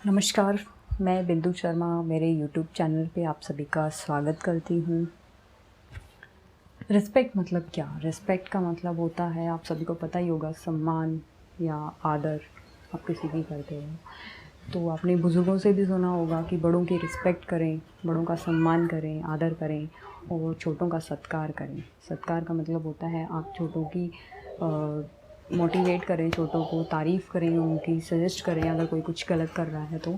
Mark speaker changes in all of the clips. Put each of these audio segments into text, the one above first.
Speaker 1: नमस्कार, मैं बिंदु शर्मा मेरे यूट्यूब चैनल पे आप सभी का स्वागत करती हूँ। रिस्पेक्ट मतलब क्या? रिस्पेक्ट का मतलब होता है, आप सभी को पता ही होगा, सम्मान या आदर आप किसी की करते हो। तो आपने बुज़ुर्गों से भी सुना होगा कि बड़ों की रिस्पेक्ट करें, बड़ों का सम्मान करें, आदर करें और छोटों का सत्कार करें। सत्कार का मतलब होता है आप छोटों की मोटिवेट करें, छोटों को तारीफ़ करें, उनकी सजेस्ट करें अगर कोई कुछ गलत कर रहा है तो।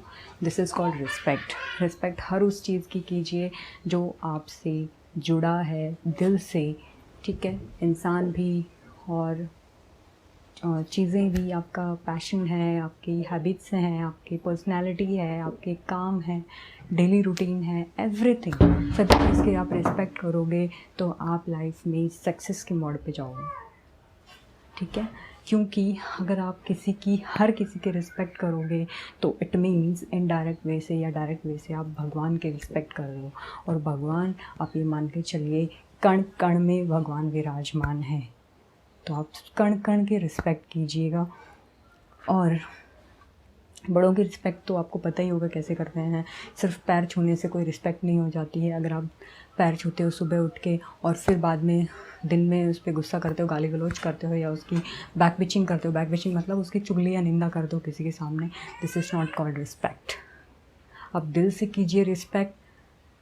Speaker 1: This is called respect. Respect her उस चीज़ की कीजिए जो आपसे जुड़ा है दिल से, ठीक है? इंसान भी और चीज़ें भी, आपका पैशन है, आपकी हैबिट्स हैं, आपकी पर्सनैलिटी है, आपके काम हैं, डेली रूटीन है, एवरीथिंग, सभी चीज़ की आप रिस्पेक्ट करोगे तो आप लाइफ में सक्सेस के मोड़ पे जाओगे, ठीक है? क्योंकि अगर आप हर किसी की रिस्पेक्ट करोगे तो इट मीन्स इनडायरेक्ट वे से या डायरेक्ट वे से आप भगवान की रिस्पेक्ट कर रहे हो। और भगवान, आप ये मान के चलिए, कण कण में भगवान विराजमान है। तो आप कण कण की रिस्पेक्ट कीजिएगा। और बड़ों की रिस्पेक्ट तो आपको पता ही होगा कैसे करते हैं। सिर्फ पैर छूने से कोई रिस्पेक्ट नहीं हो जाती है। अगर आप पैर छूते हो सुबह उठ के और फिर बाद में दिन में उस पर गुस्सा करते हो, गाली गलौज करते हो या उसकी बैक बिचिंग करते हो, बैक बिचिंग मतलब उसकी चुगली या निंदा करते हो किसी के सामने, this is not called respect. आप दिल से कीजिए रिस्पेक्ट,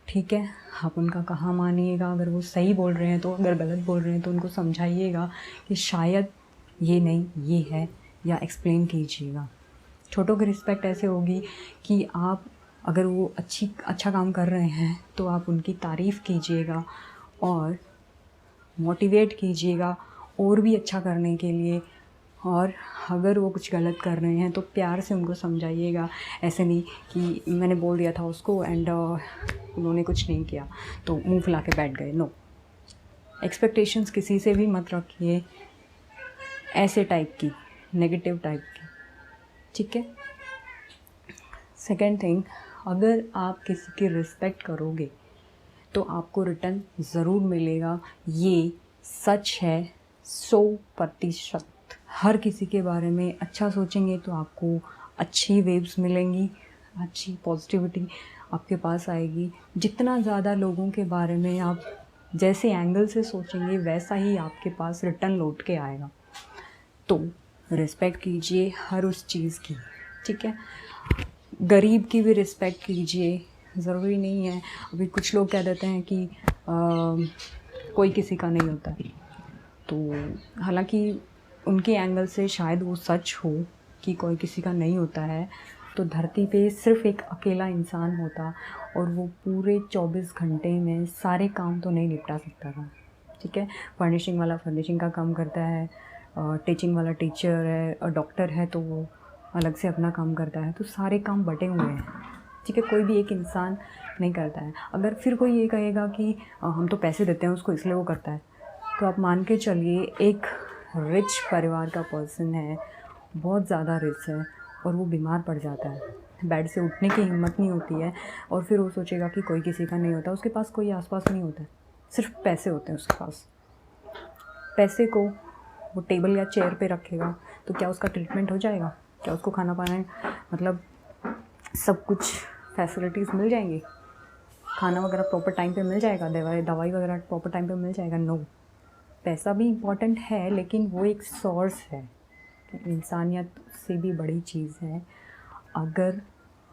Speaker 1: ठीक है? आप उनका कहाँ मानिएगा, अगर वो सही बोल रहे हैं तो, अगर गलत बोल रहे हैं तो उनको समझाइएगा कि शायद ये नहीं ये है, या एक्सप्लेन कीजिएगा। छोटों की रिस्पेक्ट ऐसे होगी कि आप, अगर वो अच्छा काम कर रहे हैं तो आप उनकी तारीफ़ कीजिएगा और मोटिवेट कीजिएगा और भी अच्छा करने के लिए। और अगर वो कुछ गलत कर रहे हैं तो प्यार से उनको समझाइएगा। ऐसे नहीं कि मैंने बोल दिया था उसको एंड उन्होंने कुछ नहीं किया तो मुंह फुला के बैठ गए। नो, एक्सपेक्टेशंस किसी से भी मत रखिए ऐसे टाइप की, नेगेटिव टाइप की, ठीक है? सेकेंड थिंग, अगर आप किसी की रिस्पेक्ट करोगे तो आपको रिटर्न ज़रूर मिलेगा, ये सच है 100%। हर किसी के बारे में अच्छा सोचेंगे तो आपको अच्छी वेव्स मिलेंगी, अच्छी पॉजिटिविटी आपके पास आएगी। जितना ज़्यादा लोगों के बारे में आप जैसे एंगल से सोचेंगे वैसा ही आपके पास रिटर्न लौट के आएगा। तो रिस्पेक्ट कीजिए हर उस चीज़ की, ठीक है? गरीब की भी रिस्पेक्ट कीजिए। ज़रूरी नहीं है, अभी कुछ लोग कह देते हैं कि कोई किसी का नहीं होता है, तो हालांकि उनके एंगल से शायद वो सच हो कि कोई किसी का नहीं होता है। तो धरती पे सिर्फ एक अकेला इंसान होता और वो पूरे 24 घंटे में सारे काम तो नहीं निपटा सकता था, ठीक है? फर्निशिंग वाला फर्निशिंग का काम करता है, टीचिंग वाला टीचर है, और डॉक्टर है तो वो अलग से अपना काम करता है। तो सारे काम बटे हुए हैं, ठीक है? कोई भी एक इंसान नहीं करता है। अगर फिर कोई ये कहेगा कि हम तो पैसे देते हैं उसको इसलिए वो करता है, तो आप मान के चलिए एक रिच परिवार का पर्सन है, बहुत ज़्यादा रिच है, और वो बीमार पड़ जाता है, बेड से उठने की हिम्मत नहीं होती है, और फिर वो सोचेगा कि कोई किसी का नहीं होता। उसके पास कोई आसपास नहीं होता है, सिर्फ पैसे होते हैं उसके पास। पैसे को वो टेबल या चेयर पे रखेगा तो क्या उसका ट्रीटमेंट हो जाएगा? क्या उसको खाना पाना, मतलब सब कुछ फैसिलिटीज़ मिल जाएंगी? खाना वगैरह प्रॉपर टाइम पे मिल जाएगा? दवाई वगैरह प्रॉपर टाइम पे मिल जाएगा? नो। पैसा भी इम्पॉर्टेंट है लेकिन वो एक सोर्स है, इंसानियत से भी बड़ी चीज़ है। अगर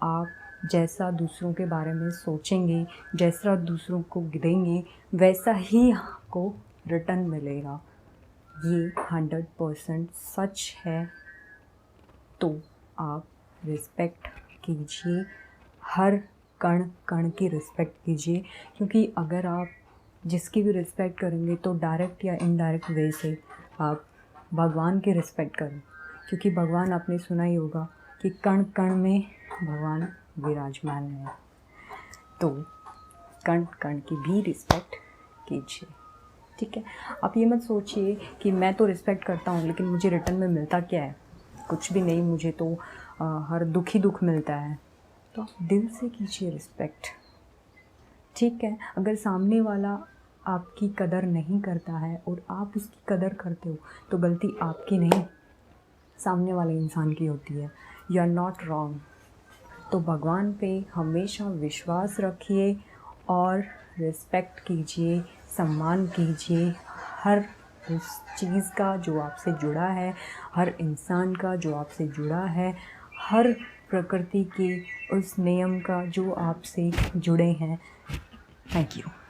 Speaker 1: आप जैसा दूसरों के बारे में सोचेंगे, जैसा दूसरों को देंगे, वैसा ही आपको रिटर्न मिलेगा। ये 100% सच है। तो आप रिस्पेक्ट कीजिए, हर कण कण की रिस्पेक्ट कीजिए, क्योंकि अगर आप जिसकी भी रिस्पेक्ट करेंगे तो डायरेक्ट या इनडायरेक्ट वे से आप भगवान की रिस्पेक्ट करें, क्योंकि भगवान, आपने सुना ही होगा कि कण कण में भगवान विराजमान है। तो कण कण की भी रिस्पेक्ट कीजिए, ठीक है? आप ये मत सोचिए कि मैं तो रिस्पेक्ट करता हूँ लेकिन मुझे रिटर्न में मिलता क्या है? कुछ भी नहीं, मुझे तो हर दुख ही दुख मिलता है। तो आप दिल से कीजिए रिस्पेक्ट, ठीक है? अगर सामने वाला आपकी कदर नहीं करता है और आप उसकी कदर करते हो तो गलती आपकी नहीं, सामने वाले इंसान की होती है। यू आर नॉट रॉन्ग, तो भगवान पे हमेशा विश्वास रखिए और रिस्पेक्ट कीजिए, सम्मान कीजिए हर उस चीज़ का जो आपसे जुड़ा है, हर इंसान का जो आपसे जुड़ा है, हर प्रकृति के उस नियम का जो आपसे जुड़े हैं। Thank you.